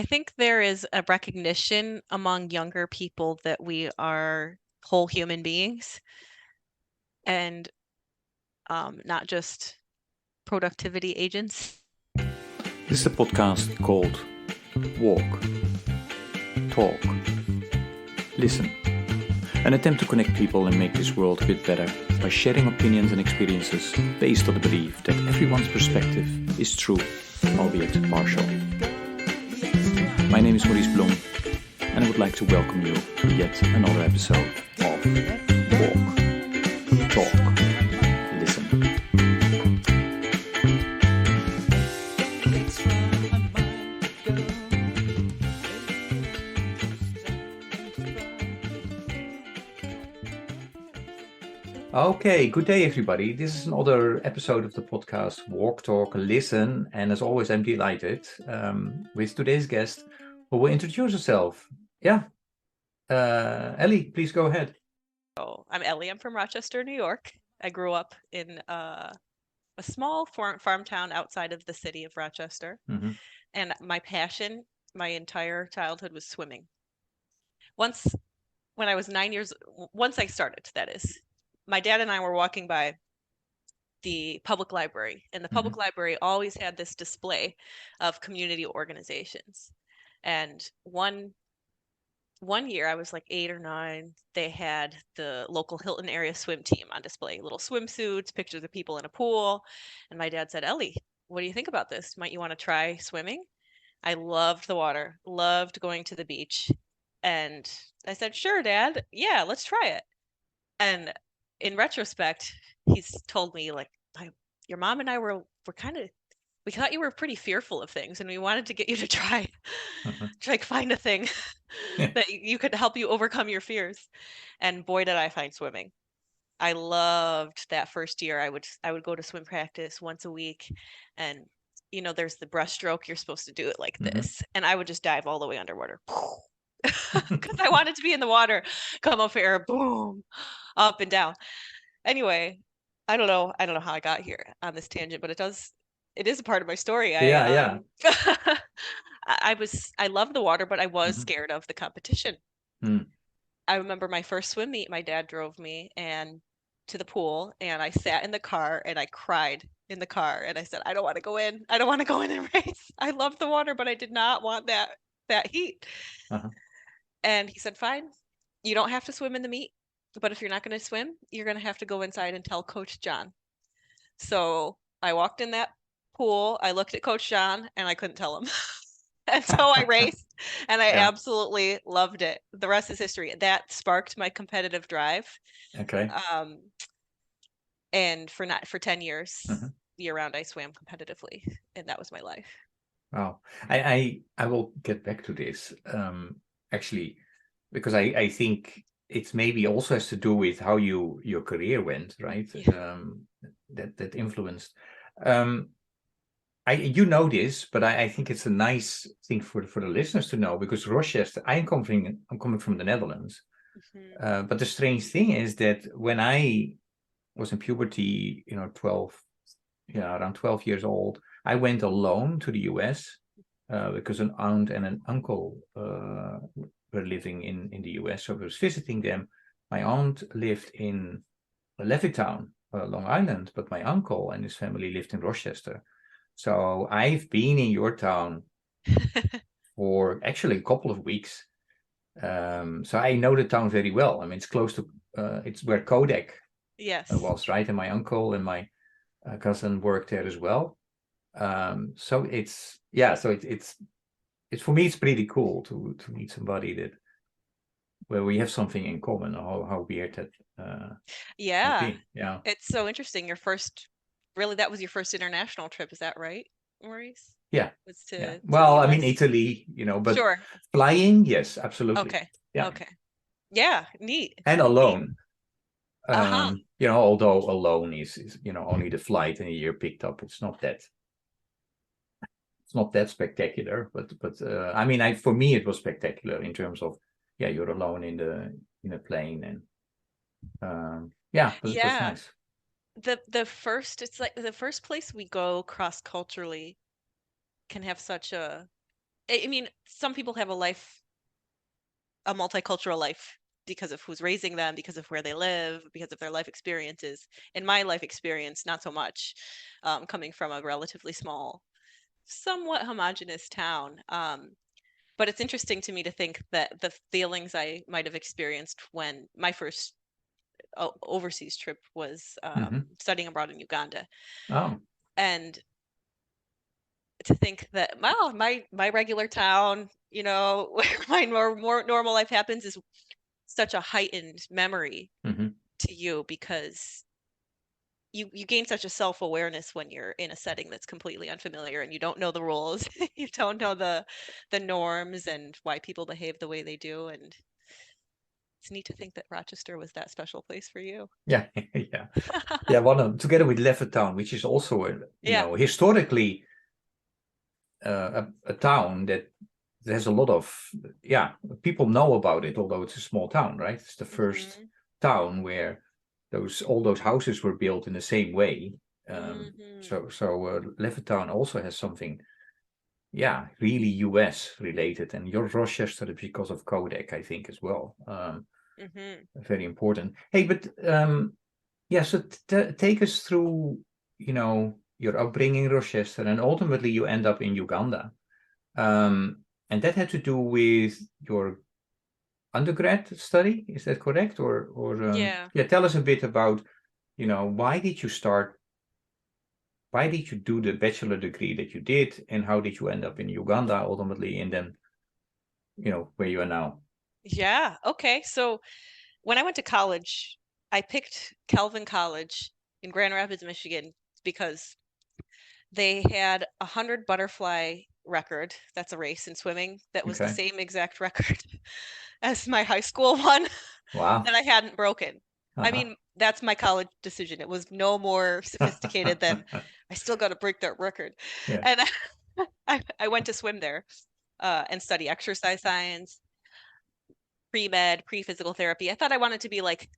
I think there is a recognition among younger people that we are whole human beings and not just productivity agents. This is a podcast called Walk, Talk, Listen. An attempt to connect people and make this world a bit better by sharing opinions and experiences based on the belief that everyone's perspective is true, albeit partial. My name is Maurice Blom, and I would like to welcome you to yet another episode of Walk, Talk, Listen. Okay, good day everybody. This is another episode of the podcast Walk, Talk, Listen, and as always I'm delighted with today's guest who will introduce herself. Ellie, please go ahead. So I'm Ellie. I'm from Rochester, New York. I grew up in a small farm town outside of the city of Rochester. Mm-hmm. And my passion, my entire childhood was swimming. Once I started, that is, my dad and I were walking by the public library, and the public library always had this display of community organizations. And one year, I was like 8 or 9, they had the local Hilton area swim team on display, little swimsuits, pictures of people in a pool. And my dad said, "Ellie, what do you think about this? Might you want to try swimming?" I loved the water, loved going to the beach. And I said, "Sure, Dad. Yeah, let's try it." And in retrospect, he's told me, like, your mom and I were we thought you were pretty fearful of things, and we wanted to get you to try find a thing that you could help you overcome your fears. And boy, did I find swimming. I loved that first year. I would go to swim practice once a week, and there's the breaststroke. You're supposed to do it like this, and I would just dive all the way underwater because I wanted to be in the water, come up air, boom, up and down. Anyway, I don't know how I got here on this tangent, but it is a part of my story. Yeah. I love the water, but I was scared of the competition. I remember my first swim meet, my dad drove me to the pool, and I sat in the car and I cried in the car, and I said, "I don't want to go in. I don't want to go in and race. I love the water, but I did not want that heat." And he said, "Fine, you don't have to swim in the meet, but if you're not going to swim, you're going to have to go inside and tell Coach John." So I walked in that pool, I looked at Coach John, and I couldn't tell him. And so I raced, and I absolutely loved it. The rest is history. That sparked my competitive drive. Okay. And for 10 years, year round, I swam competitively, and that was my life. Wow. I will get back to this, actually, because I think it's maybe also has to do with how your career went, right? Yeah. That influenced. You know this, but I think it's a nice thing for the listeners to know, because Rochester, I'm coming from the Netherlands. But the strange thing is that when I was in puberty, around 12 years old, I went alone to the US because an aunt and an uncle were living in the US. So I was visiting them. My aunt lived in Levittown, Long Island, but my uncle and his family lived in Rochester. So I've been in your town for actually a couple of weeks. So I know the town very well. I mean, it's close to, it's where Kodak was, right? And my uncle and my cousin worked there as well. So it's for me, it's pretty cool to meet somebody where we have something in common. How weird that yeah. It's so interesting. That was your first international trip, is that right, Maurice? Yeah. Was to well, I mean, Italy, but sure. Flying, yes, absolutely. Okay. Yeah. Okay. Yeah, neat. And alone. Although alone is only the flight in a year picked up. It's not that spectacular, but I mean, for me it was spectacular in terms of you're alone in a plane, and it was nice. It's like the first place we go cross culturally can have such a I mean, some people have a multicultural life because of who's raising them, because of where they live, because of their life experiences. In my life experience, not so much, coming from a relatively small, somewhat homogenous town. But it's interesting to me to think that the feelings I might have experienced when my first overseas trip was studying abroad in Uganda. Oh. And to think that, well, my regular town, you know, where my more normal life happens, is such a heightened memory to you, because you gain such a self-awareness when you're in a setting that's completely unfamiliar and you don't know the rules, you don't know the norms and why people behave the way they do. And it's neat to think that Rochester was that special place for you. Yeah, yeah. One together with Levittown, which is also historically a town that there's a lot of people know about it, although it's a small town, right? It's the first town where all those houses were built in the same way. So Levittown also has something, really US related, and your Rochester is because of Kodak, I think, as well. Very important. Hey, but so take us through, your upbringing in Rochester, and ultimately you end up in Uganda. And that had to do with your undergrad study, is that correct? Tell us a bit about, why did you do the bachelor degree that you did, and how did you end up in Uganda ultimately, and then, where you are now? Yeah, okay. So when I went to college, I picked Calvin College in Grand Rapids, Michigan, because they had 100 butterfly record. That's a race in swimming. That was the same exact record as my high school one. Wow. That I hadn't broken. I mean, that's my college decision. It was no more sophisticated than I still got to break that record. Yeah. And I went to swim there and study exercise science, pre-med, pre-physical therapy. I thought I wanted to be like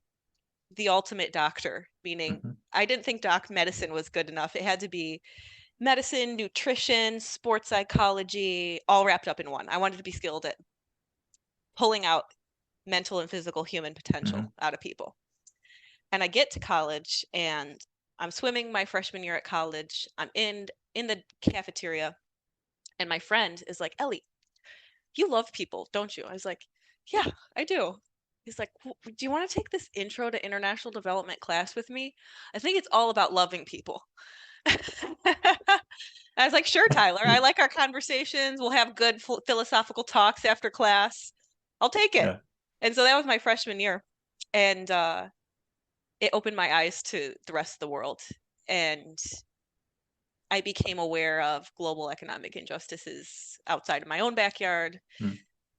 the ultimate doctor, meaning I didn't think medicine was good enough. It had to be medicine, nutrition, sports psychology, all wrapped up in one. I wanted to be skilled at pulling out mental and physical human potential out of people. And I get to college and I'm swimming my freshman year at college. I'm in the cafeteria and my friend is like, Ellie, you love people, don't you? I was like, yeah, I do. He's like, do you want to take this intro to international development class with me? I think it's all about loving people. I was like, sure, Tyler, I like our conversations. We'll have good philosophical talks after class. I'll take it. Yeah. And so that was my freshman year. And it opened my eyes to the rest of the world. And I became aware of global economic injustices outside of my own backyard.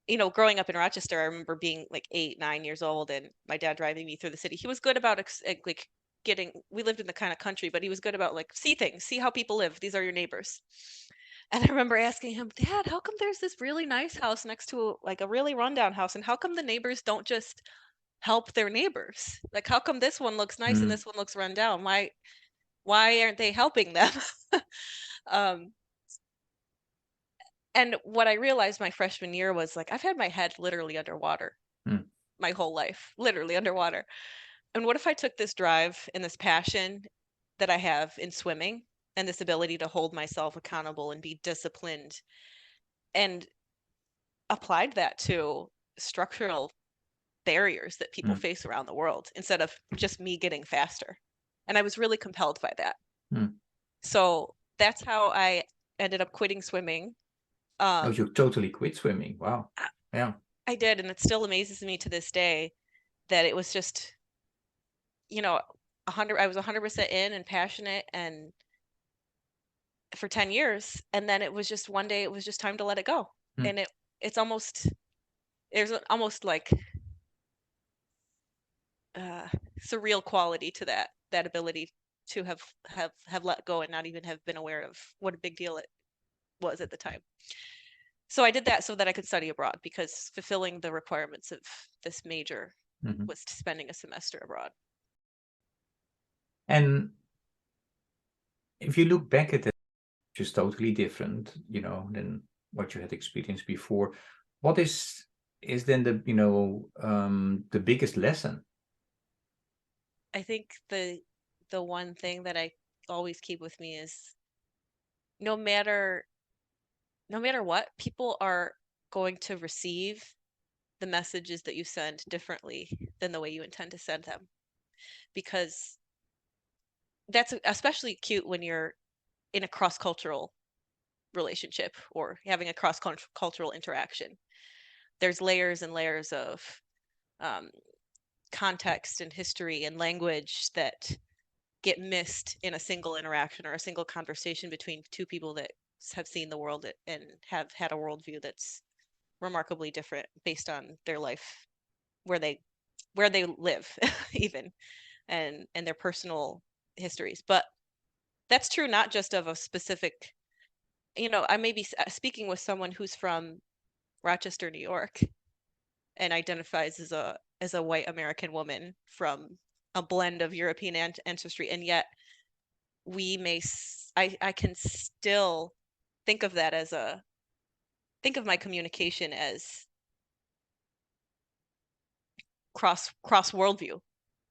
You know, growing up in Rochester, I remember being like 8, 9 years old and my dad driving me through the city. He was good about like we lived in the kind of country, but he was good about like, see things, see how people live. These are your neighbors. And I remember asking him, Dad, how come there's this really nice house next to like a really rundown house? And how come the neighbors don't just help their neighbors? Like, how come this one looks nice and this one looks run down? Why aren't they helping them? And what I realized my freshman year was like, I've had my head literally underwater my whole life, literally underwater. And what if I took this drive and this passion that I have in swimming and this ability to hold myself accountable and be disciplined and applied that to structural barriers that people face around the world instead of just me getting faster? And I was really compelled by that. So that's how I ended up quitting swimming. You totally quit swimming. Wow. Yeah. I did, and it still amazes me to this day that it was just, you know, I was 100% in and passionate and for 10 years, and then it was just one day it was just time to let it go. And there's almost like surreal quality to that ability to have let go and not even have been aware of what a big deal it was at the time. So I did that so that I could study abroad, because fulfilling the requirements of this major was spending a semester abroad. And if you look back at it, which is totally different, than what you had experienced before. What is then the, you know, the biggest lesson? I think the one thing that I always keep with me is no matter what, people are going to receive the messages that you send differently than the way you intend to send them. Because that's especially acute when you're in a cross-cultural relationship or having a cross-cultural interaction. There's layers and layers of context and history and language that get missed in a single interaction or a single conversation between two people that have seen the world and have had a worldview that's remarkably different based on their life, where they live even, and their personal histories. But that's true not just of a specific, you know, I may be speaking with someone who's from Rochester, New York, and identifies as a white American woman from a blend of European ancestry, and yet I can still think of that as think of my communication as cross worldview,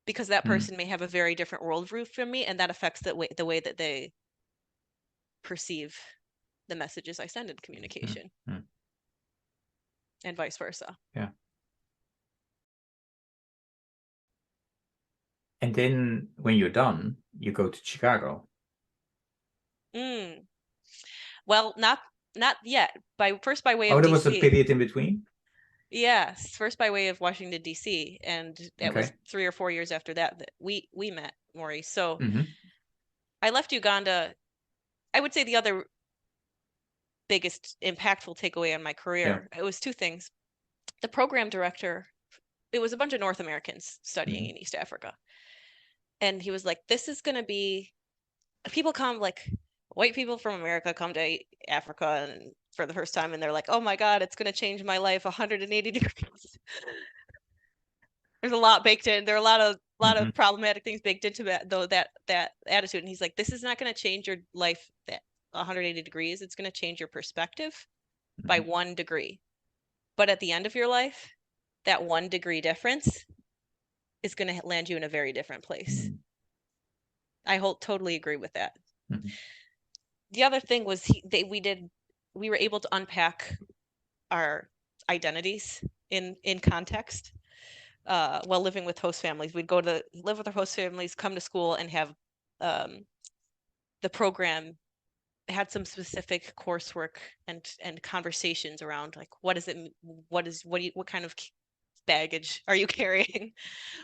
because that person may have a very different worldview from me, and that affects the way that they perceive the messages I send in communication, and vice versa. Yeah. And then when you're done, you go to Chicago. Well, not yet. First by way of Oh, there DC. was a period in between? Yes, first by way of Washington, D.C. And it was 3 or 4 years after that we met, Maurice. So I left Uganda. I would say the other biggest impactful takeaway on my career, it was two things. The program director, it was a bunch of North Americans studying in East Africa. And he was like, this is going to be, people come, like white people from America come to Africa and for the first time, and they're like, oh my God, it's going to change my life 180 degrees. There's a lot baked in. There are a lot of problematic things baked into that, though, that attitude. And he's like, this is not going to change your life 180 degrees. It's going to change your perspective by 1 degree. But at the end of your life, that 1 degree difference is going to land you in a very different place. I totally agree with that. The other thing was we were able to unpack our identities in context while living with host families. We'd go to live with our host families, come to school, and have the program had some specific coursework and conversations around, like, what kind of baggage are you carrying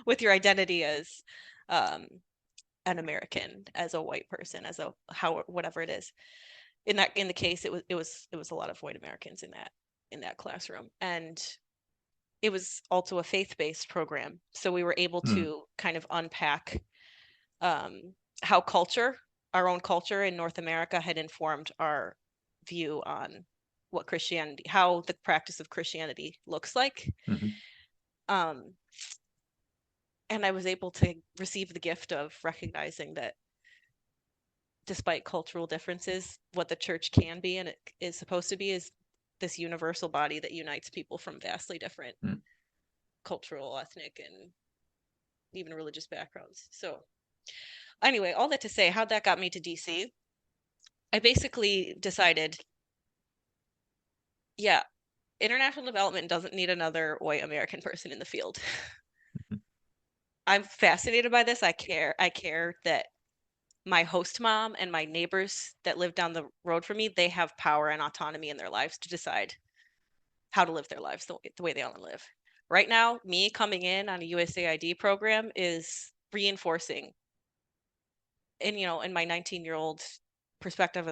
with your identity as an American, as a white person, as a whatever it is. In the case, it was a lot of white Americans in that classroom, and it was also a faith-based program. So we were able to kind of unpack how our own culture in North America had informed our view on what Christianity, how the practice of Christianity looks like. And I was able to receive the gift of recognizing that despite cultural differences, what the church can be and it is supposed to be is this universal body that unites people from vastly different cultural, ethnic, and even religious backgrounds. So anyway, all that to say, how that got me to DC, I basically decided, international development doesn't need another white American person in the field. I'm fascinated by this. I care that my host mom and my neighbors that live down the road from me, they have power and autonomy in their lives to decide how to live their lives the way they want to live. Right now, me coming in on a USAID program is reinforcing, and in my 19-year-old perspective,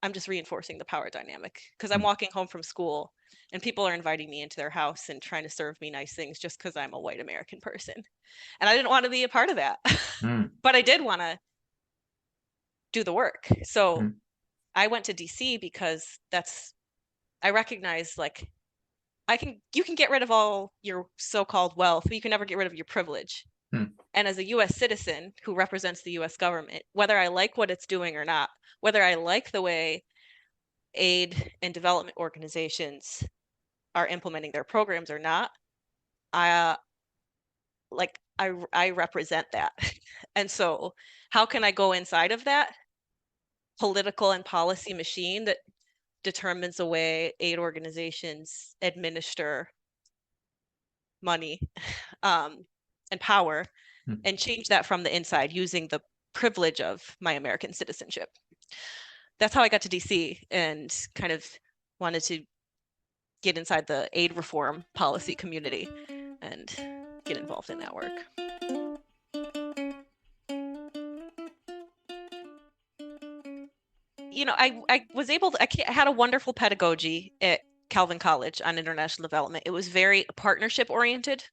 I'm just reinforcing the power dynamic, because I'm walking home from school and people are inviting me into their house and trying to serve me nice things just because I'm a white American person. And I didn't want to be a part of that, but I did want to do the work. So I went to DC because I recognize, like, you can get rid of all your so-called wealth, but you can never get rid of your privilege. And as a US citizen who represents the US government, whether I like what it's doing or not, whether I like the way aid and development organizations are implementing their programs or not, I represent that. And so how can I go inside of that political and policy machine that determines the way aid organizations administer money and power, and change that from the inside using the privilege of my American citizenship? That's how I got to DC and kind of wanted to get inside the aid reform policy community and get involved in that work. You know, I was able to, I had a wonderful pedagogy at Calvin College on international development. It was very partnership oriented.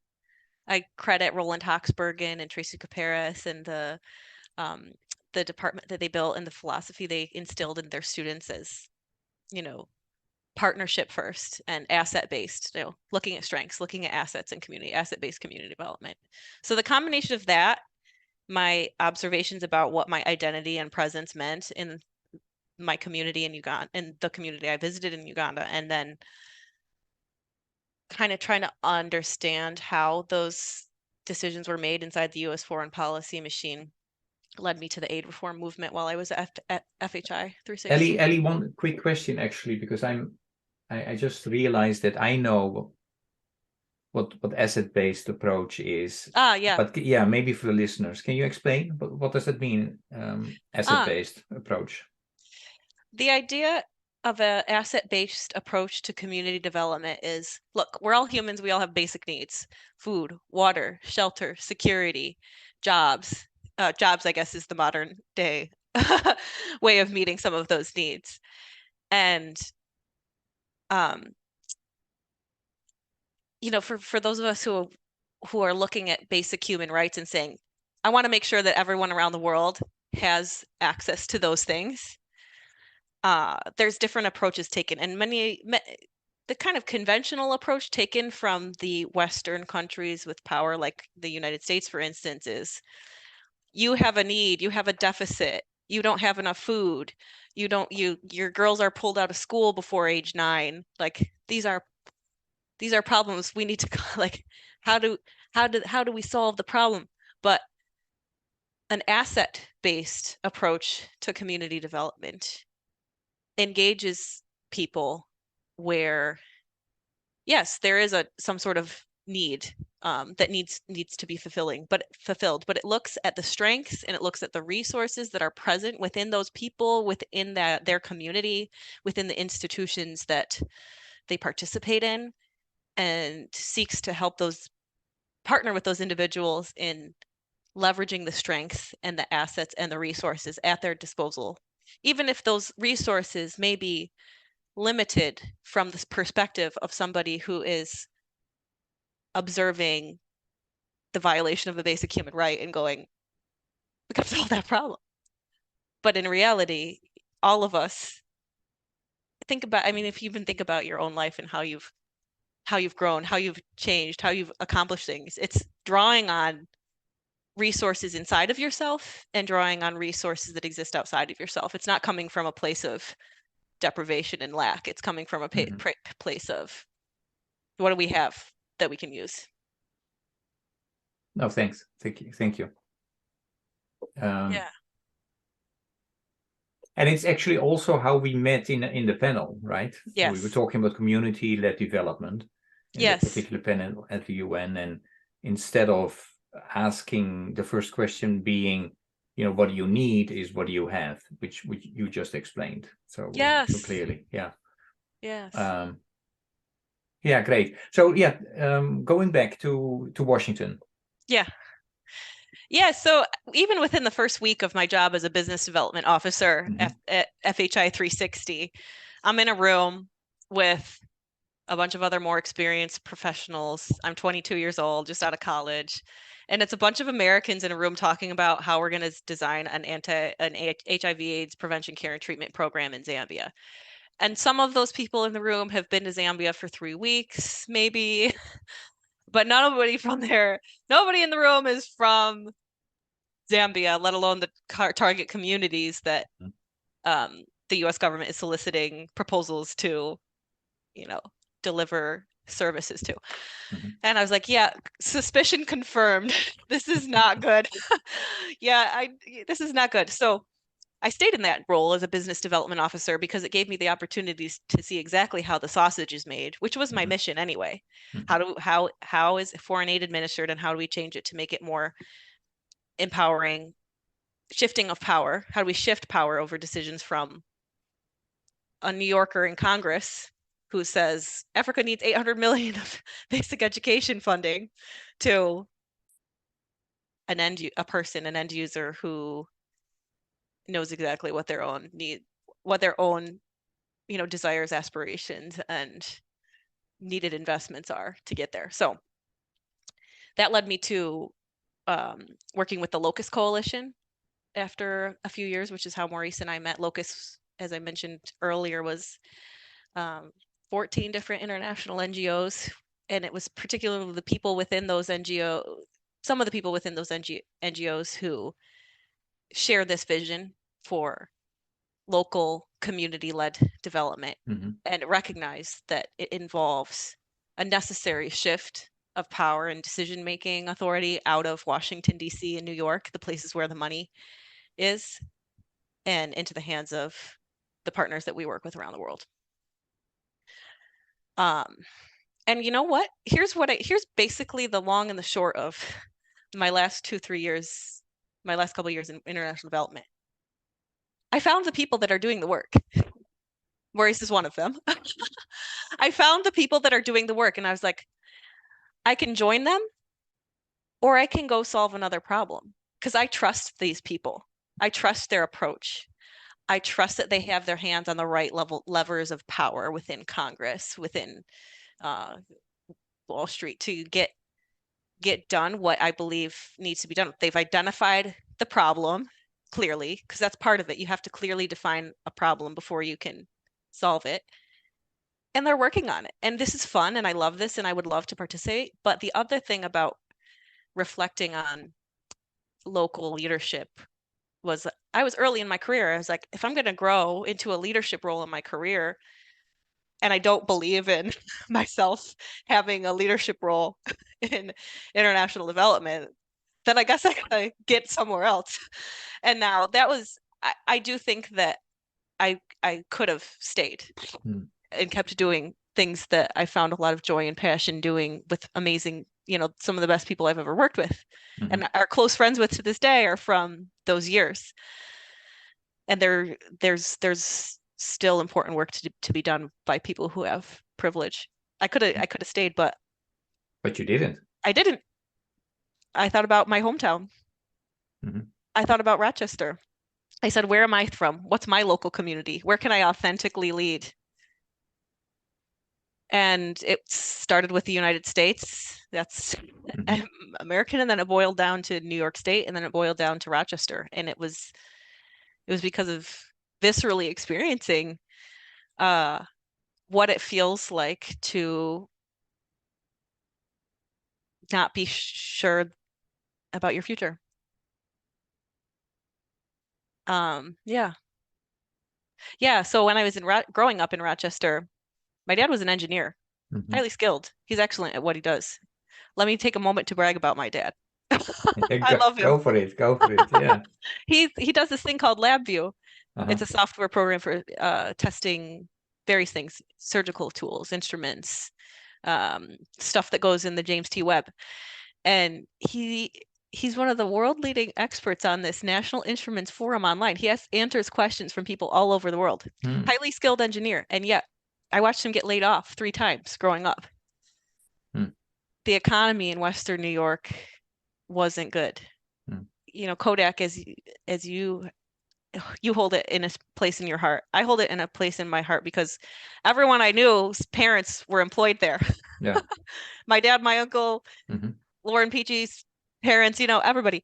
I credit Roland Hoxbergen and Tracy Caparas and the department that they built and the philosophy they instilled in their students as, you know, partnership first and asset based, you know, looking at strengths, looking at assets and community, asset based community development. So the combination of that, my observations about what my identity and presence meant in my community in Uganda, in the community I visited in Uganda, and then kind of trying to understand how those decisions were made inside the US foreign policy machine led me to the aid reform movement while I was at FHI 360. Ellie, one quick question actually, because I just realized that I know what asset-based approach is. Yeah. But yeah, maybe for the listeners, can you explain what does that mean, asset-based approach? The idea of an asset-based approach to community development is, look, we're all humans, we all have basic needs: food, water, shelter, security, jobs. Jobs, I guess, is the modern day way of meeting some of those needs. And you know, for those of us who are looking at basic human rights and saying, I want to make sure that everyone around the world has access to those things, there's different approaches taken, and the kind of conventional approach taken from the Western countries with power, like the United States, for instance, is you have a need, you have a deficit, you don't have enough food, your girls are pulled out of school before age 9. Like these are problems we need to like, how do we solve the problem? But an asset-based approach to community development engages people where, yes, there is some sort of need that needs to be fulfilled, but it looks at the strengths and it looks at the resources that are present within those people, within their community, within the institutions that they participate in, and seeks to help partner with those individuals in leveraging the strengths and the assets and the resources at their disposal, even if those resources may be limited from the perspective of somebody who is observing the violation of a basic human right and going, we got to solve that problem. But in reality, all of us think about, I mean, if you even think about your own life and how you've grown, how you've changed, how you've accomplished things, it's drawing on resources inside of yourself and drawing on resources that exist outside of yourself. It's not coming from a place of deprivation and lack. It's coming from a place of, what do we have that we can use? No, thanks. Thank you. Yeah. And it's actually also how we met in the panel, right? Yes. We were talking about community-led development in Yes. that particular panel at the UN, and instead of asking the first question being, you know, what do you need, is what do you have, which you just explained so clearly. Yeah. Yes. Yeah, great. So yeah, going back to Washington. Yeah, so even within the first week of my job as a business development officer at FHI 360, I'm in a room with a bunch of other more experienced professionals. I'm 22 years old, just out of college. And it's a bunch of Americans in a room talking about how we're going to design an HIV/AIDS prevention, care, and treatment program in Zambia. And some of those people in the room have been to Zambia for 3 weeks, maybe. But nobody in the room is from Zambia, let alone the target communities that the US government is soliciting proposals to, deliver services to. And I was like, yeah, suspicion confirmed. This is not good. Yeah, this is not good. So I stayed in that role as a business development officer because it gave me the opportunities to see exactly how the sausage is made, which was my mission anyway. How is foreign aid administered, and how do we change it to make it more empowering, shifting of power? How do we shift power over decisions from a New Yorker in Congress who says Africa needs 800 million of basic education funding to an end user who knows exactly what their own desires, aspirations, and needed investments are to get there. So that led me to working with the Locus Coalition after a few years, which is how Maurice and I met. Locus, as I mentioned earlier, was 14 different international NGOs, and it was particularly the people within those NGOs, some of the people within those NGOs who share this vision for local community-led development and recognize that it involves a necessary shift of power and decision-making authority out of Washington, D.C. and New York, the places where the money is, and into the hands of the partners that we work with around the world. And you know what? Here's basically the long and the short of my last 2-3 years, my last couple of years in international development. I found the people that are doing the work. Maurice is one of them. I found the people that are doing the work, and I was like, I can join them, or I can go solve another problem, because I trust these people. I trust their approach. I trust that they have their hands on the right levers of power within Congress, within Wall Street, to get done what I believe needs to be done. They've identified the problem clearly, because that's part of it. You have to clearly define a problem before you can solve it. And they're working on it. And this is fun, and I love this, and I would love to participate. But the other thing about reflecting on local leadership was, I was early in my career. I was like, if I'm going to grow into a leadership role in my career, and I don't believe in myself having a leadership role in international development, then I guess I gotta get somewhere else. And now I do think that I could have stayed and kept doing things that I found a lot of joy and passion doing with amazing, some of the best people I've ever worked with and are close friends with to this day are from those years. And there's still important work to be done by people who have privilege. I could have stayed, but you didn't. I didn't. I thought about my hometown. I thought about Rochester. I said, where am I from? What's my local community? Where can I authentically lead? And it started with the United States. That's American, and then it boiled down to New York State, and then it boiled down to Rochester. And it was because of viscerally experiencing what it feels like to not be sure about your future. Yeah. So when I was growing up in Rochester, my dad was an engineer, highly skilled. He's excellent at what he does. Let me take a moment to brag about my dad. I love him. Go for it. Yeah. He does this thing called LabVIEW. It's a software program for testing various things, surgical tools, instruments, stuff that goes in the James T. Webb. And he's one of the world leading experts on this National Instruments Forum online. He answers questions from people all over the world. Highly skilled engineer. And yet I watched him get laid off 3 times growing up. The economy in Western New York wasn't good. Kodak, as you hold it in a place in your heart. I hold it in a place in my heart because everyone I knew's parents were employed there. Yeah. My dad, my uncle, Lauren Peachy's parents, everybody.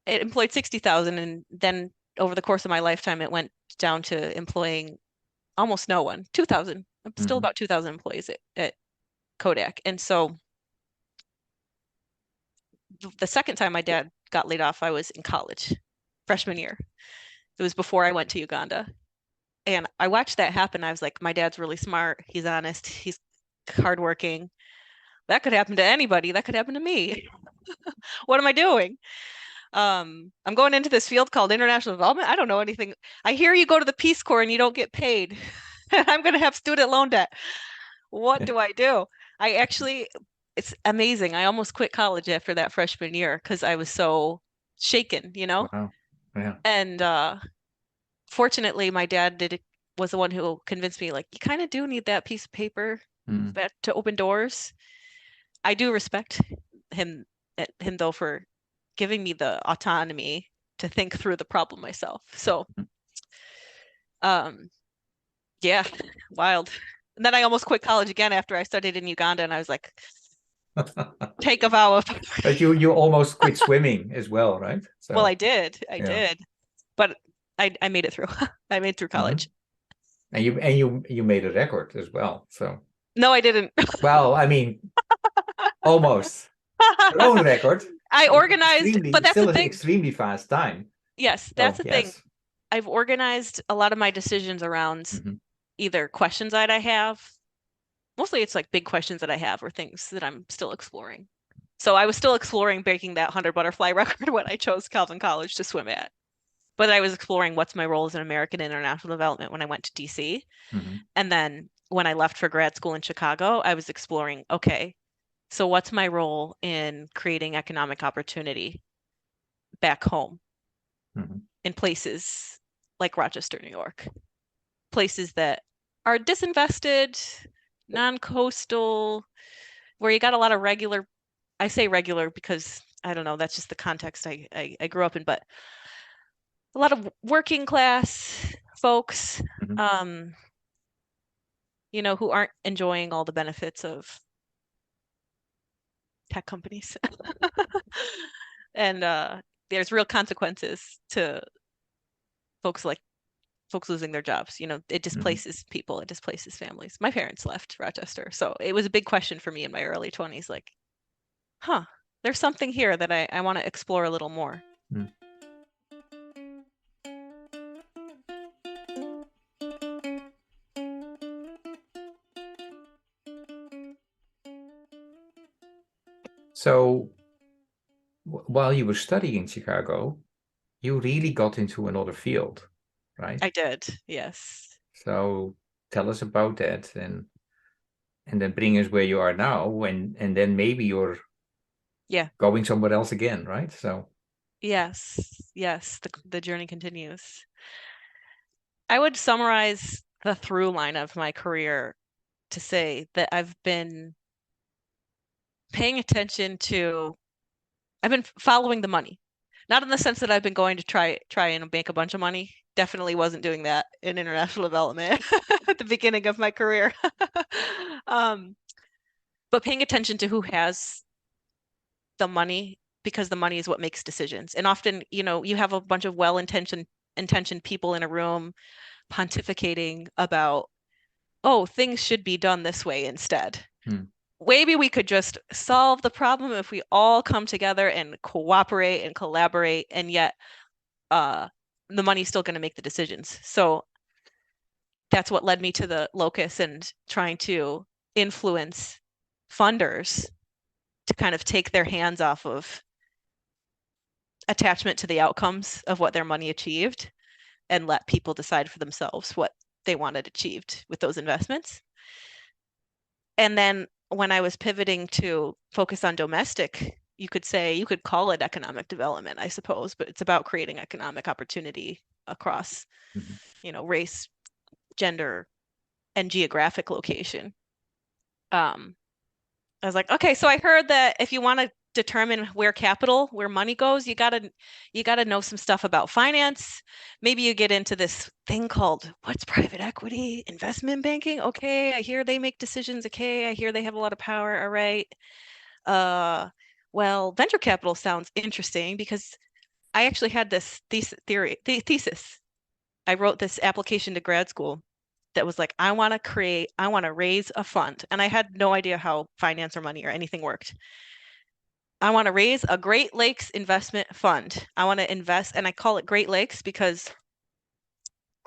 It employed 60,000, and then over the course of my lifetime, it went down to employing almost no one. 2,000. Still about 2,000 employees at Kodak. And so the second time my dad got laid off, I was in college, freshman year. It was before I went to Uganda. And I watched that happen. I was like, my dad's really smart. He's honest. He's hardworking. That could happen to anybody. That could happen to me. What am I doing? I'm going into this field called international development. I don't know anything. I hear you go to the Peace Corps and you don't get paid. I'm going to have student loan debt. What do I do? I actually, it's amazing. I almost quit college after that freshman year because I was so shaken, you know? Wow. Yeah. And fortunately, my dad was the one who convinced me, like, you kind of do need that piece of paper to open doors. I do respect him though for giving me the autonomy to think through the problem myself. So, yeah, wild. And then I almost quit college again after I studied in Uganda, and I was like, take a vow of. But you almost quit swimming as well, right? So Well, I did, but I made it through. I made it through college. And you made a record as well. So no, I didn't. Well, I mean, almost your own record. I organized, but that's still the an thing. extremely fast time. Yes, that's the thing. I've organized a lot of my decisions around either questions that I have. Mostly it's like big questions that I have or things that I'm still exploring. So I was still exploring breaking that 100 butterfly record when I chose Calvin College to swim at. But I was exploring what's my role as an American international development when I went to DC. And then when I left for grad school in Chicago, I was exploring, okay, so what's my role in creating economic opportunity back home in places like Rochester, New York, places that are disinvested, non-coastal, where you got a lot of regular, I say regular because I don't know, that's just the context I grew up in, but a lot of working class folks, you know, who aren't enjoying all the benefits of tech companies. And there's real consequences to folks losing their jobs. You know, it displaces people, it displaces families. My parents left Rochester, so it was a big question for me in my early 20s, like, there's something here that I want to explore a little more. So while you were studying in Chicago, you really got into another field, right? I did, yes. So tell us about that and then bring us where you are now, and then maybe you're going somewhere else again, right? So yes, the journey continues. I would summarize the through line of my career to say that I've been paying attention to, I've been following the money. Not in the sense that I've been going to try and make a bunch of money. Definitely wasn't doing that in international development at the beginning of my career. But paying attention to who has the money, because the money is what makes decisions. And often, you know, you have a bunch of well-intentioned people in a room pontificating about, oh, things should be done this way instead. Maybe we could just solve the problem if we all come together and cooperate and collaborate, and yet the money's still going to make the decisions. So that's what led me to the Locus and trying to influence funders to kind of take their hands off of attachment to the outcomes of what their money achieved and let people decide for themselves what they wanted achieved with those investments. And then when I was pivoting to focus on domestic, you could call it economic development, I suppose, but it's about creating economic opportunity across, you know, race, gender, and geographic location. I was like, okay, so I heard that if you want to determine where money goes, you gotta know some stuff about finance. Maybe you get into this thing called, what's private equity, investment banking? Okay, I hear they make decisions. Okay, I hear they have a lot of power. All right. Well, venture capital sounds interesting because I actually had this thesis. I wrote this application to grad school that was like, I want to raise a fund. And I had no idea how finance or money or anything worked. I want to raise a Great Lakes investment fund. I want to invest, and I call it Great Lakes because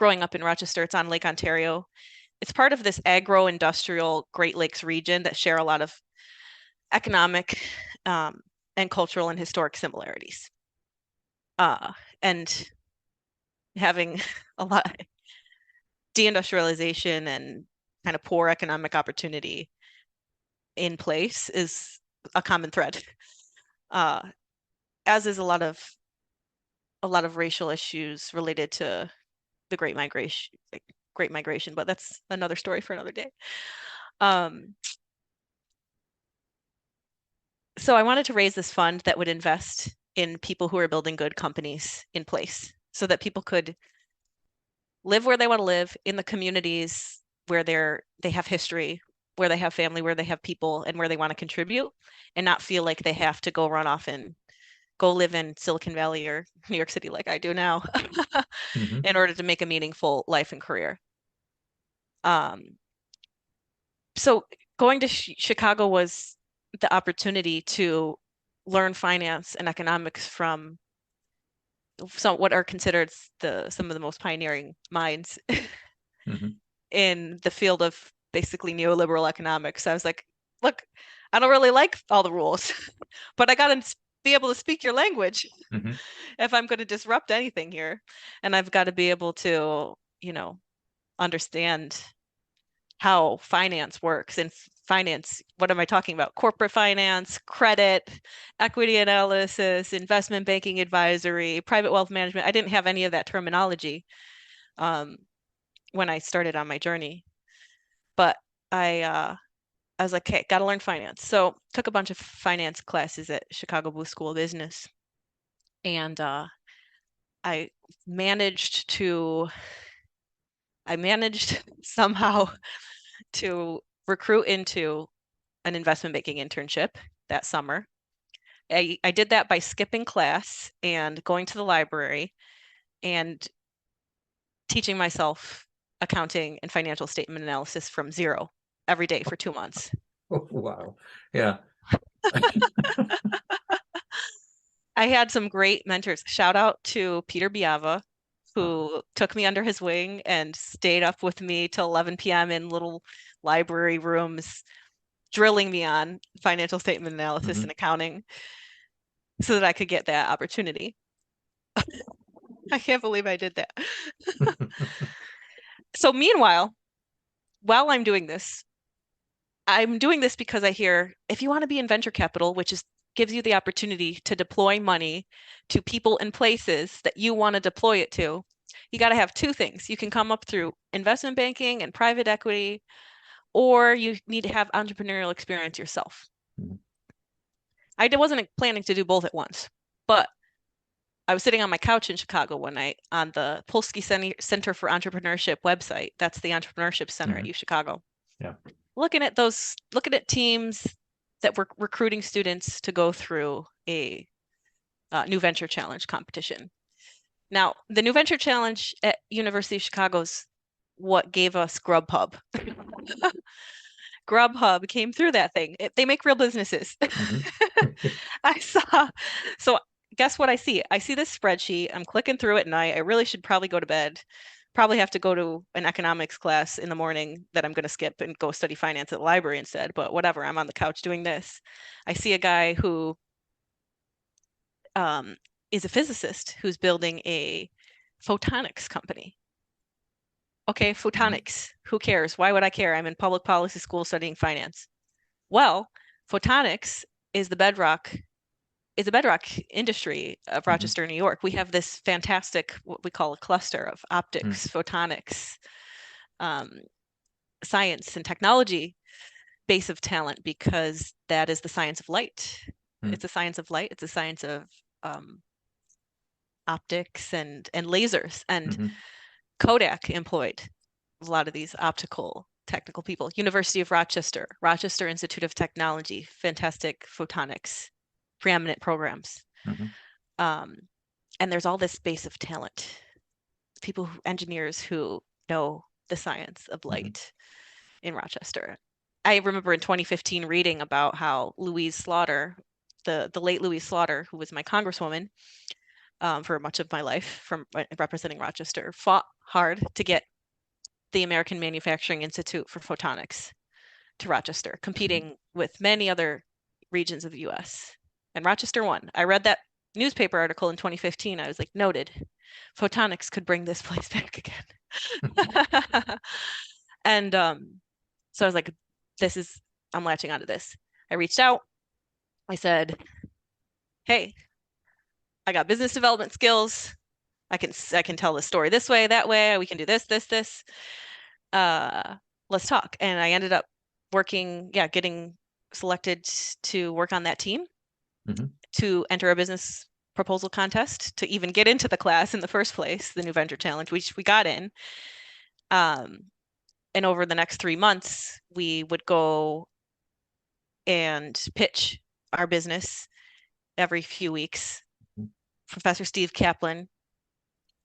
growing up in Rochester. It's on Lake Ontario. It's part of this agro-industrial Great Lakes region that share a lot of economic and cultural and historic similarities. And having a lot deindustrialization and kind of poor economic opportunity in place is a common thread, as is a lot of racial issues related to the Great Migration, but that's another story for another day. So I wanted to raise this fund that would invest in people who are building good companies in place so that people could live where they want to live in the communities where they have history, where they have family, where they have people, and where they want to contribute, and not feel like they have to go run off and go live in Silicon Valley or New York City like I do now in order to make a meaningful life and career. So going to Chicago was the opportunity to learn finance and economics from what are considered some of the most pioneering minds in the field of basically neoliberal economics. I was like, look, I don't really like all the rules, but I got to be able to speak your language if I'm going to disrupt anything here. And I've got to be able to, understand how finance works. And finance, what am I talking about? Corporate finance, credit, equity analysis, investment banking advisory, private wealth management. I didn't have any of that terminology when I started on my journey. But I was like, okay, got to learn finance. So took a bunch of finance classes at Chicago Booth School of Business. And I managed somehow to recruit into an investment banking internship that summer. I did that by skipping class and going to the library and teaching myself accounting and financial statement analysis from zero every day for 2 months. Oh, wow. Yeah. I had some great mentors. Shout out to Peter Biava, who took me under his wing and stayed up with me till 11 p.m. in little library rooms, drilling me on financial statement analysis and accounting so that I could get that opportunity. I can't believe I did that. So meanwhile, while I'm doing this because I hear if you want to be in venture capital, which gives you the opportunity to deploy money to people and places that you want to deploy it to, you got to have two things. You can come up through investment banking and private equity, or you need to have entrepreneurial experience yourself. I wasn't planning to do both at once, but I was sitting on my couch in Chicago one night on the Polsky Center for Entrepreneurship website. That's the entrepreneurship center at UChicago. Yeah. Looking at teams that were recruiting students to go through a New Venture Challenge competition. Now, the New Venture Challenge at University of Chicago's what gave us Grubhub. Grubhub came through that thing. They make real businesses. So guess what I see? I see this spreadsheet. I'm clicking through it at night. I really should probably go to bed. Probably have to go to an economics class in the morning that I'm going to skip and go study finance at the library instead. But whatever, I'm on the couch doing this. I see a guy who is a physicist who's building a photonics company. Okay, photonics. Who cares? Why would I care? I'm in public policy school studying finance. Well, photonics is the bedrock industry of Rochester, New York. We have this fantastic, what we call a cluster of optics, photonics, science and technology base of talent, because that is the science of light. It's a science of light. It's a science of optics and lasers. And Kodak employed a lot of these optical technical people. University of Rochester, Rochester Institute of Technology, fantastic photonics, preeminent programs. And there's all this base of talent, engineers who know the science of light in Rochester. I remember in 2015 reading about how Louise Slaughter, the late Louise Slaughter, who was my congresswoman, for much of my life, from representing Rochester, fought hard to get the American Manufacturing Institute for Photonics to Rochester, competing with many other regions of the US. And Rochester won. I read that newspaper article in 2015. I was like, noted. Photonics could bring this place back again. And so I was like, I'm latching onto this. I reached out. I said, hey, I got business development skills. I can tell the story this way, that way. We can do this. Let's talk. And I ended up getting selected to work on that team to enter a business proposal contest to even get into the class in the first place, the New Venture Challenge, which we got in. And over the next 3 months, we would go and pitch our business every few weeks. Professor Steve Kaplan.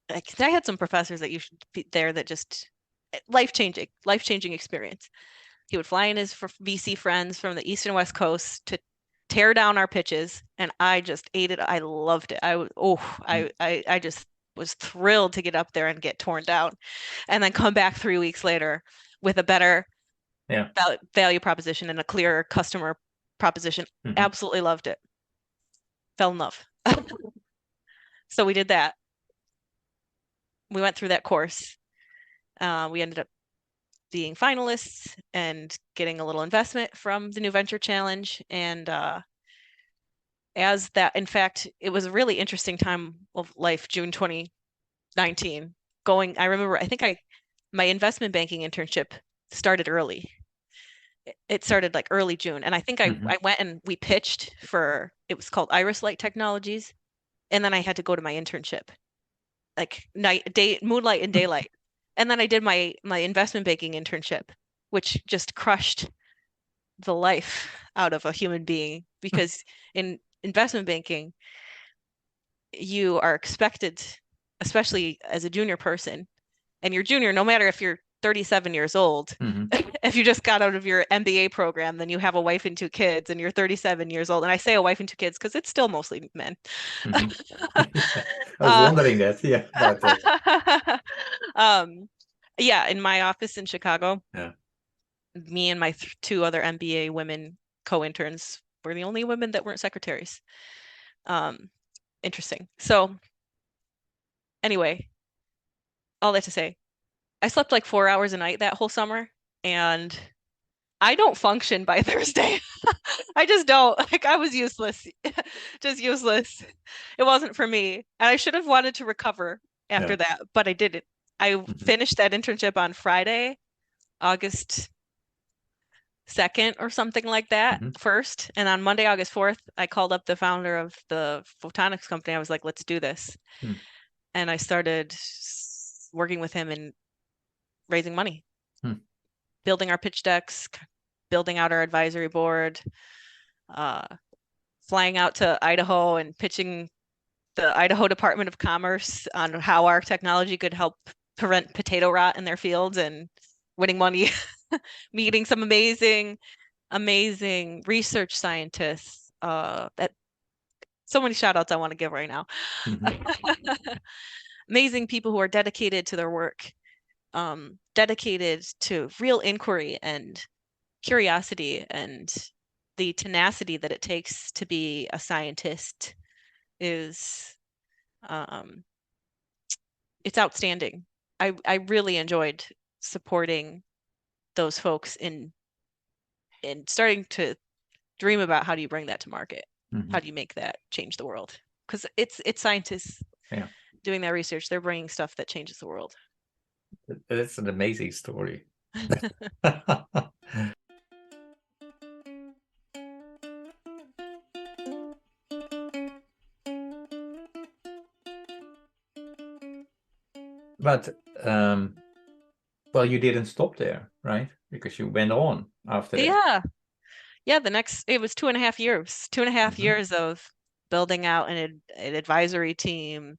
I had some professors that you should be there that just life-changing experience. He would fly in his VC friends from the East and West Coast to tear down our pitches, and I just ate it. I loved it. I just was thrilled to get up there and get torn down, and then come back 3 weeks later with a better value proposition and a clearer customer proposition. Absolutely loved it. Fell in love. So we did that. We went through that course. We ended up being finalists and getting a little investment from the New Venture Challenge. And in fact, it was a really interesting time of life, June 2019. I remember, my investment banking internship started early. It started like early June. And I think I went and we pitched it was called Iris Light Technologies. And then I had to go to my internship, like moonlight and daylight. And then I did my investment banking internship, which just crushed the life out of a human being, because in investment banking, you are expected, especially as a junior person, and you're junior, no matter if you're 37 years old, if you just got out of your MBA program, then you have a wife and 2 kids and you're 37 years old. And I say a wife and 2 kids because it's still mostly men. I was wondering that. Yeah. About that. In my office in Chicago, me and my 2 other MBA women co-interns were the only women that weren't secretaries. Interesting. So anyway, all that to say, I slept like 4 hours a night that whole summer, and I don't function by Thursday. I just don't. Like, I was useless. Just useless. It wasn't for me. And I should have wanted to recover after that, but I didn't. I finished that internship on Friday, August 2nd or something like that, first. And on Monday, August 4th, I called up the founder of the photonics company. I was like, let's do this. And I started working with him and raising money, building our pitch decks, building out our advisory board, flying out to Idaho and pitching the Idaho Department of Commerce on how our technology could help prevent potato rot in their fields, and winning money, meeting some amazing research scientists. That so many shout outs I want to give right now. Amazing people who are dedicated to their work. Dedicated to real inquiry and curiosity, and the tenacity that it takes to be a scientist is it's outstanding. I really enjoyed supporting those folks in starting to dream about how do you bring that to market? How do you make that change the world? Because it's scientists doing that research. They're bringing stuff that changes the world. That's an amazing story. But well, you didn't stop there, right? Because you went on after that. Yeah. It was 2.5 years. 2.5 years of building out an advisory team,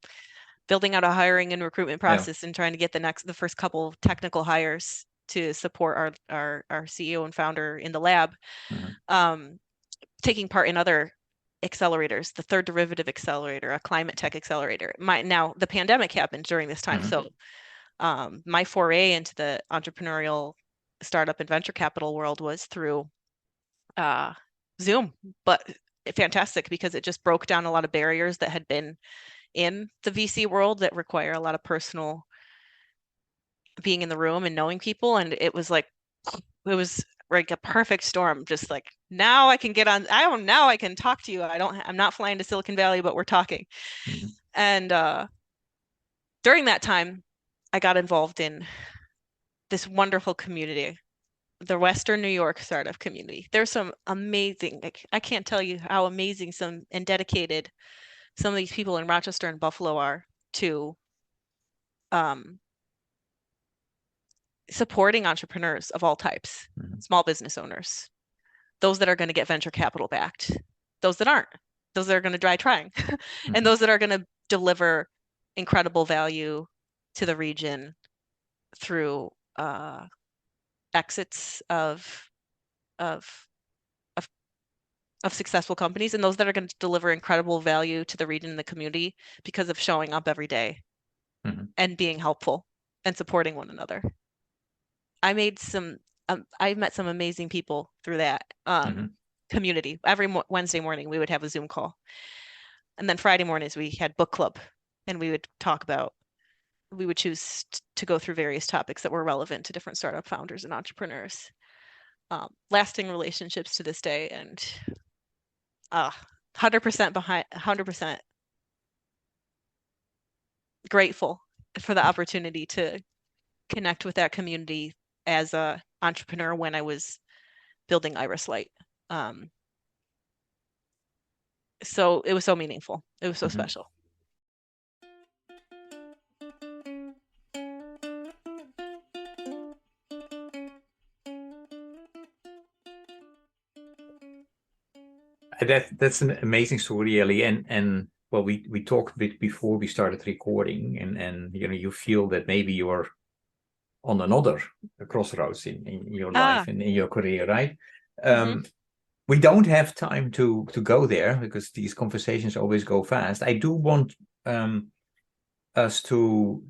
building out a hiring and recruitment process, and trying to get the first couple of technical hires to support our CEO and founder in the lab, taking part in other accelerators, the third derivative accelerator, a climate tech accelerator. Now the pandemic happened during this time. So my foray into the entrepreneurial startup and venture capital world was through Zoom, but fantastic because it just broke down a lot of barriers that had been in the VC world that require a lot of personal being in the room and knowing people. And it was like a perfect storm. Just like, now I can get on, now I can talk to you. I'm not flying to Silicon Valley, but we're talking. And during that time, I got involved in this wonderful community, the Western New York startup community. There's some amazing, like, I can't tell you how amazing and dedicated some of these people in Rochester and Buffalo are to supporting entrepreneurs of all types, small business owners, those that are going to get venture capital backed, those that aren't, those that are going to try trying, and those that are going to deliver incredible value to the region through exits of successful companies, and those that are going to deliver incredible value to the region and the community because of showing up every day and being helpful and supporting one another. I met some amazing people through that community. Every Wednesday morning we would have a Zoom call, and then Friday mornings we had book club, and we would choose to go through various topics that were relevant to different startup founders and entrepreneurs. Lasting relationships to this day, and 100% grateful for the opportunity to connect with that community as a entrepreneur when I was building Iris Light. So it was so meaningful. It was so special. That's an amazing story, Ellie. And well, we talked a bit before we started recording, and you feel that maybe you're on another crossroads in your life and in your career, right? We don't have time to go there because these conversations always go fast. I do want us to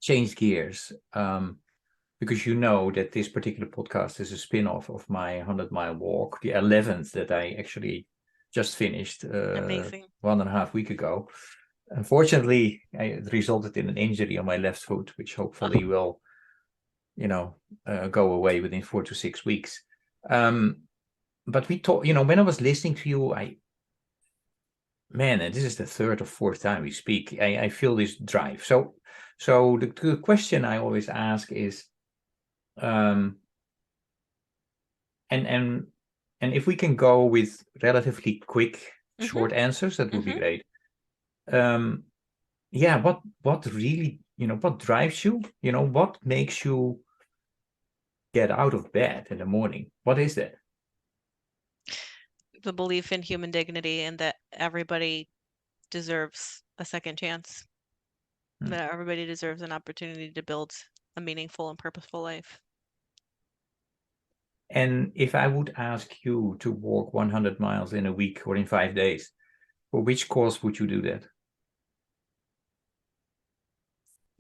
change gears because you know that this particular podcast is a spin-off of my 100-mile walk, the 11th that I actually just finished 1.5 weeks ago. Unfortunately, it resulted in an injury on my left foot, which hopefully will, go away within 4 to 6 weeks. But we talk, when I was listening to you, and this is the third or fourth time we speak, I feel this drive. So the question I always ask is, and if we can go with relatively quick, short answers, that would be great. What really, what drives you? What makes you get out of bed in the morning? What is that? The belief in human dignity and that everybody deserves a second chance. That everybody deserves an opportunity to build a meaningful and purposeful life. And if I would ask you to walk 100 miles in a week or in 5 days, for which cause would you do that?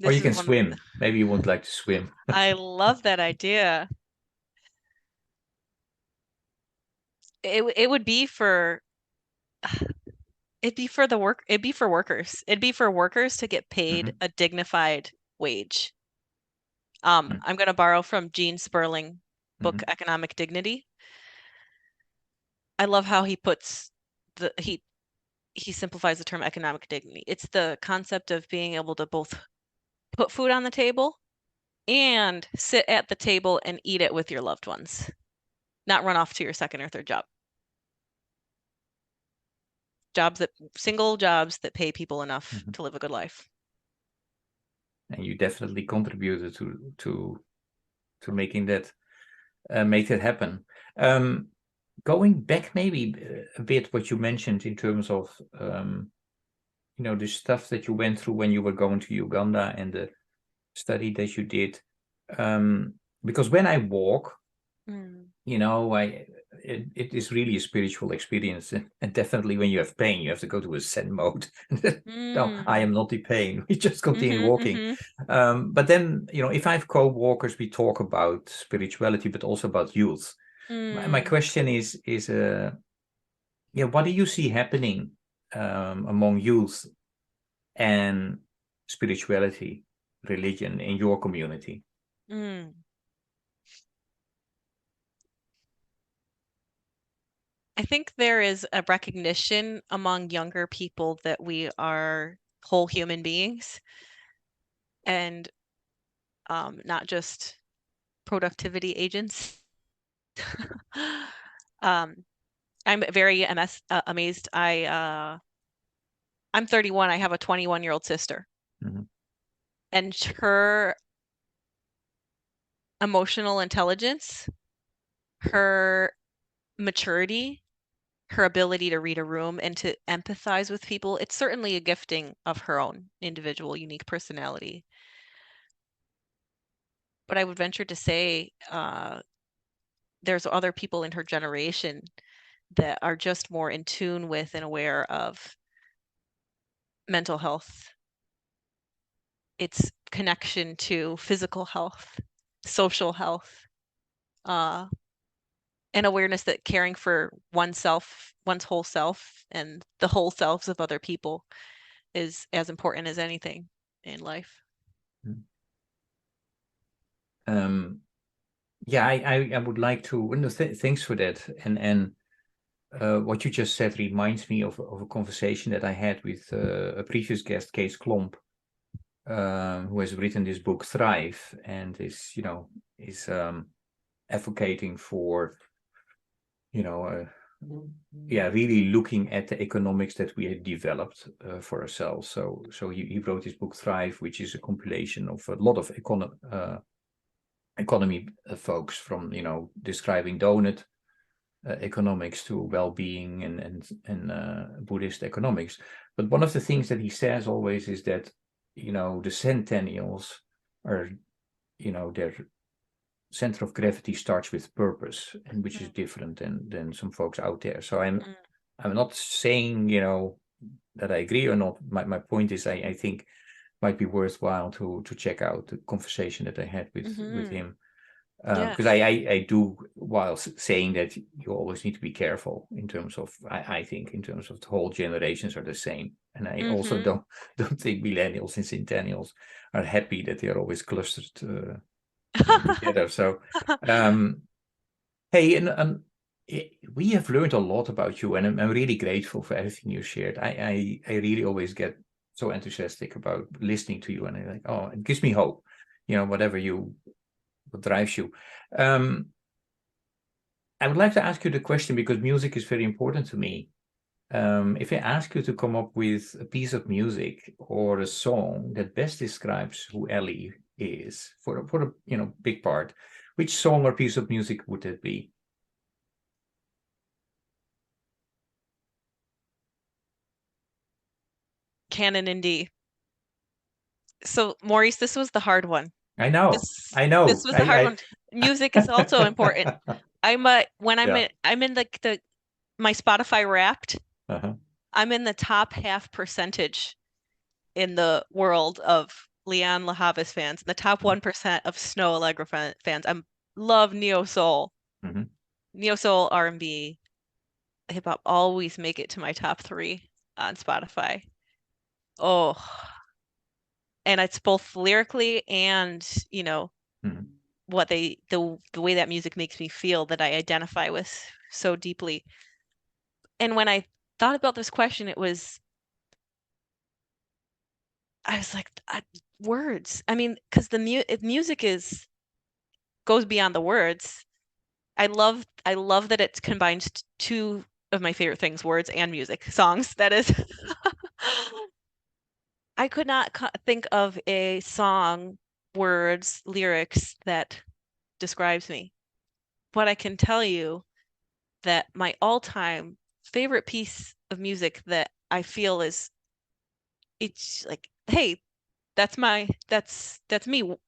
Or you can swim. Maybe you would like to swim. I love that idea. It'd be for workers. It'd be for workers to get paid a dignified wage. I'm going to borrow from Gene Sperling book Economic Dignity. I love how he puts he simplifies the term economic dignity. It's the concept of being able to both put food on the table and sit at the table and eat it with your loved ones, not run off to your second or third job. Single jobs that pay people enough to live a good life. And you definitely contributed to making that make that happen. Going back maybe a bit what you mentioned in terms of the stuff that you went through when you were going to Uganda and the study that you did. Because when I walk, it is really a spiritual experience, and definitely when you have pain, you have to go to a Zen mode. No, I am not the pain. We just continue walking. But then, if I have co-walkers, we talk about spirituality, but also about youth. My question is, what do you see happening among youth and spirituality, religion in your community? I think there is a recognition among younger people that we are whole human beings and not just productivity agents. I'm very amazed. I'm 31. I have a 21-year-old sister. And her emotional intelligence, her maturity, her ability to read a room and to empathize with people, it's certainly a gifting of her own individual, unique personality. But I would venture to say there's other people in her generation that are just more in tune with and aware of mental health, its connection to physical health, social health, and awareness that caring for oneself, one's whole self, and the whole selves of other people is as important as anything in life. Yeah, I would like to. Thanks for that. And what you just said reminds me of a conversation that I had with a previous guest, Kees Klomp, who has written this book Thrive, and is advocating for really looking at the economics that we had developed for ourselves. So he wrote this book Thrive, which is a compilation of a lot of economy folks, from describing donut economics to well-being and Buddhist economics. But one of the things that he says always is that the centennials are their center of gravity starts with purpose, and which is different than some folks out there. So I'm not saying that I agree or not. My point is I think might be worthwhile to check out the conversation that I had with him. Because I do, while saying that you always need to be careful in terms of, I think in terms of the whole generations are the same. And I also don't think millennials and centennials are happy that they're always clustered together. So, hey, and we have learned a lot about you, and I'm really grateful for everything you shared. I really always get so enthusiastic about listening to you, and I'm like, oh, it gives me hope, what drives you. I would like to ask you the question, because music is very important to me. If I ask you to come up with a piece of music or a song that best describes who Ellie is for a big part, which song or piece of music would that be? Canon in D. So Maurice, this was the hard one. I know. This was the hard one. Music is also important. I'm in my Spotify Wrapped. I'm in the top half percentage in the world of Leon LaHavas fans, the top 1% of Snow Allegra fans. I love neo soul, neo soul, R&B, hip hop. Always make it to my top 3 on Spotify. Oh, and it's both lyrically and what the way that music makes me feel, that I identify with so deeply. And when I thought about this question, I was like, words. I mean, because the music goes beyond the words. I love that it combines 2 of my favorite things, words and music, songs. That is, I could not think of a song, words, lyrics that describes me. But I can tell you that my all-time favorite piece of music that I feel is, it's like, hey, that's me.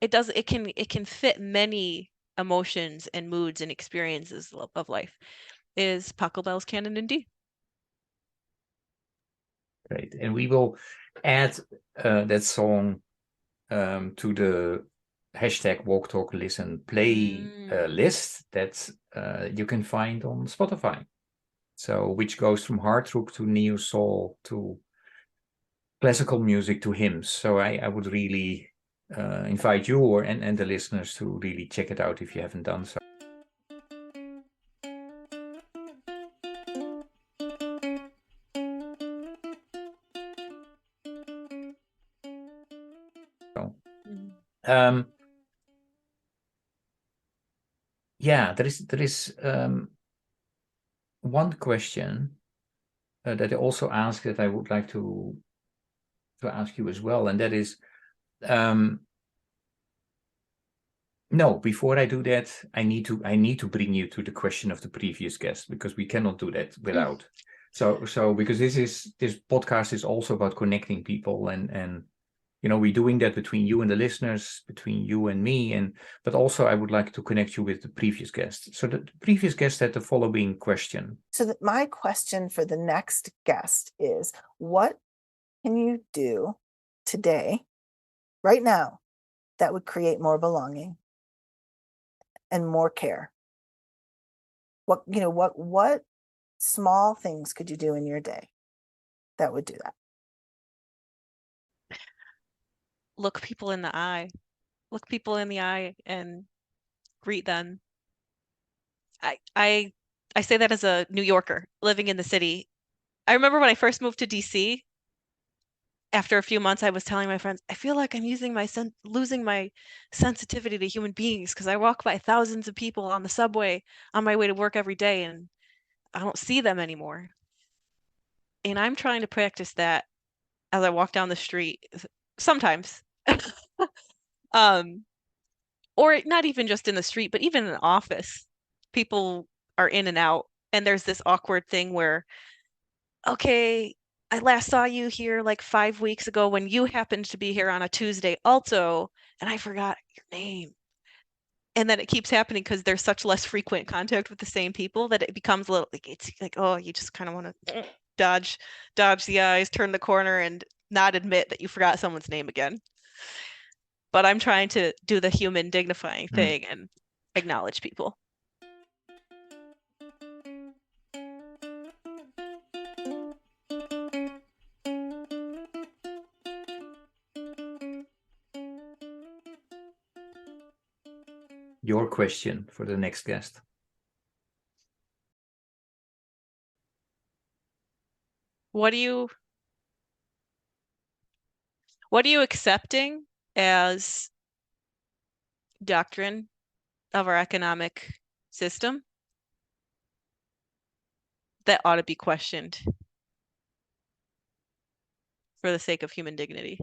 It can fit many emotions and moods and experiences of life. is Pachelbel's Canon in D. Great. And we will add that song to the hashtag Walk Talk Listen Play list that you can find on Spotify. So which goes from hard rock to neo soul to classical music to hymns. So I would really invite you and the listeners to really check it out if you haven't done so. Yeah, there is one question that I also asked that I would like to ask you as well, and that is, no, before I do that, I need to bring you to the question of the previous guest, because we cannot do that without. So because this podcast is also about connecting people, and we're doing that between you and the listeners, between you and me, but also I would like to connect you with the previous guest. So the previous guest had the following question. So my question for the next guest is, what can you do today, right now, that would create more belonging and more care? What small things could you do in your day that would do that? Look people in the eye. Look people in the eye and greet them. I say that as a New Yorker living in the city. I remember when I first moved to DC, after a few months, I was telling my friends, I feel like I'm losing my sensitivity to human beings, because I walk by thousands of people on the subway on my way to work every day, and I don't see them anymore. And I'm trying to practice that as I walk down the street sometimes. Or not even just in the street, but even in the office. People are in and out, and there's this awkward thing where, okay, I last saw you here like 5 weeks ago when you happened to be here on a Tuesday also, and I forgot your name. And then it keeps happening because there's such less frequent contact with the same people that it becomes a little like, it's like, oh, you just kind of want to dodge the eyes, turn the corner, and not admit that you forgot someone's name again. But I'm trying to do the human dignifying thing and acknowledge people. Your question for the next guest. What are you accepting as doctrine of our economic system that ought to be questioned for the sake of human dignity?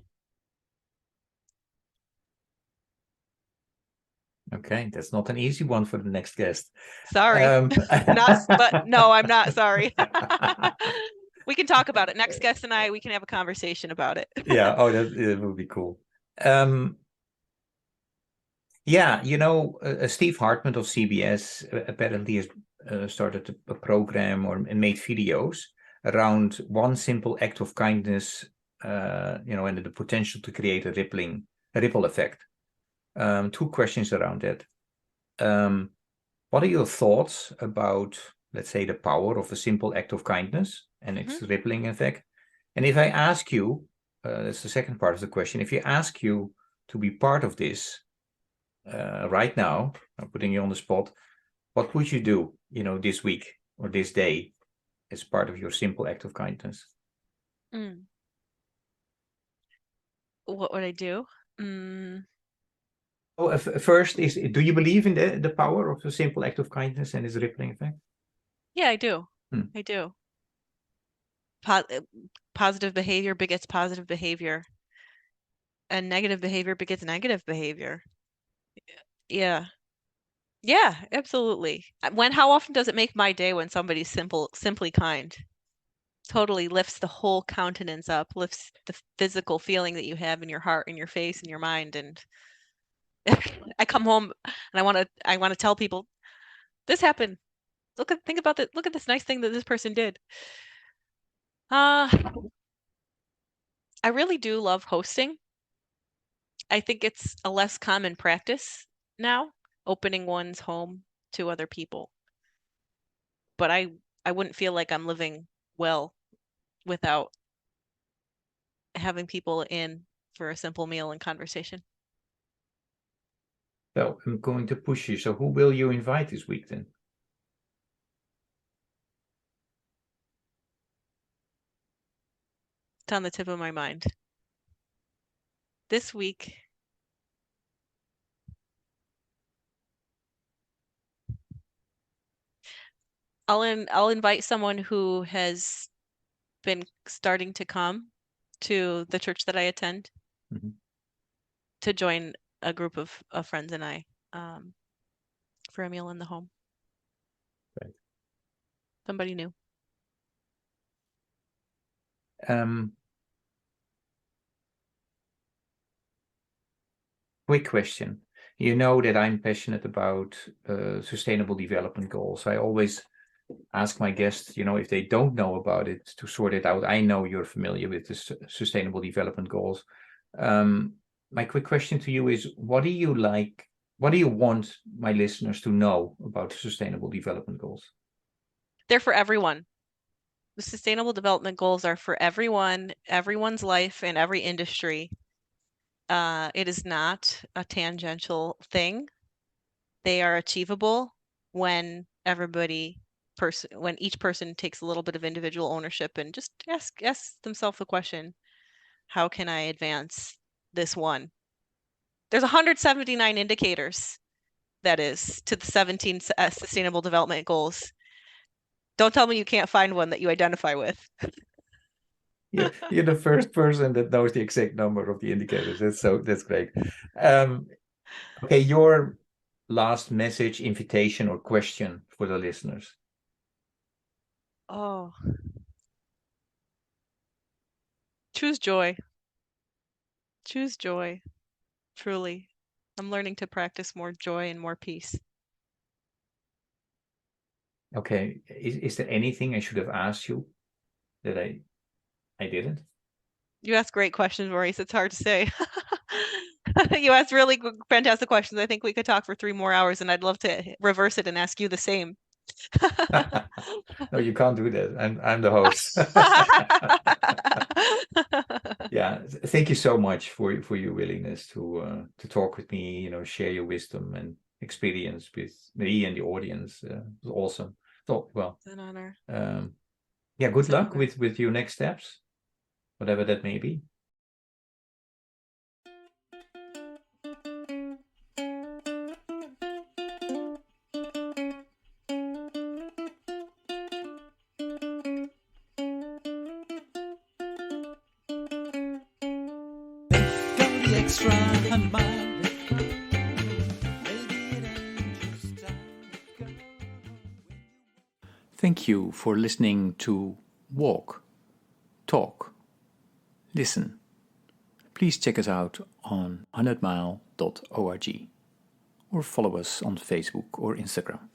Okay, that's not an easy one for the next guest. Sorry. But no, I'm not sorry. We can talk about it. Next guest and I, we can have a conversation about it. Yeah, that would be cool. Yeah, Steve Hartman of CBS apparently has started a program and made videos around one simple act of kindness, and the potential to create a ripple effect. 2 questions around that. What are your thoughts about, let's say, the power of a simple act of kindness and its rippling effect? And if I ask you, that's the second part of the question, if you ask you to be part of this right now, I'm putting you on the spot, what would you do, this week or this day as part of your simple act of kindness? What would I do? First, do you believe in the power of a simple act of kindness and its rippling effect? Yeah, I do. I do. Positive behavior begets positive behavior, and negative behavior begets negative behavior. Yeah, absolutely. How often does it make my day when somebody's simply kind? Totally lifts the whole countenance up, lifts the physical feeling that you have in your heart, in your face, in your mind. And I come home and I want to tell people, this happened. think about that. Look at this nice thing that this person did. I really do love hosting. I think it's a less common practice now, opening one's home to other people. But I wouldn't feel like I'm living well without having people in for a simple meal and conversation. So I'm going to push you. So who will you invite this week then? It's on the tip of my mind. This week, I'll invite someone who has been starting to come to the church that I attend to join a group of friends and I for a meal in the home. Right. Somebody new. Quick question. You know that I'm passionate about sustainable development goals. I always ask my guests, if they don't know about it, to sort it out. I know you're familiar with the sustainable development goals. My quick question to you is, what do you want my listeners to know about the sustainable development goals? They're for everyone. The sustainable development goals are for everyone, everyone's life in every industry. It is not a tangential thing. They are achievable when when each person takes a little bit of individual ownership and just ask themselves the question, how can I advance this one? There's 179 indicators, that is, to the 17 sustainable development goals. Don't tell me you can't find one that you identify with. Yeah, you're the first person that knows the exact number of the indicators. That's great. Okay, your last message, invitation, or question for the listeners. Oh. Choose joy. Choose joy. Truly. I'm learning to practice more joy and more peace. Okay. Is there anything I should have asked you that I didn't? You ask great questions, Maurice. It's hard to say. You asked really fantastic questions. I think we could talk for 3 more hours, and I'd love to reverse it and ask you the same. No, you can't do that. I'm the host. Yeah, thank you so much for your willingness to talk with me. Share your wisdom and experience with me and the audience. It was awesome. So, well, It's an honor. Yeah, good luck with your next steps, whatever that may be. Thank you for listening to Walk, Talk, Listen. Please check us out on 100mile.org or follow us on Facebook or Instagram.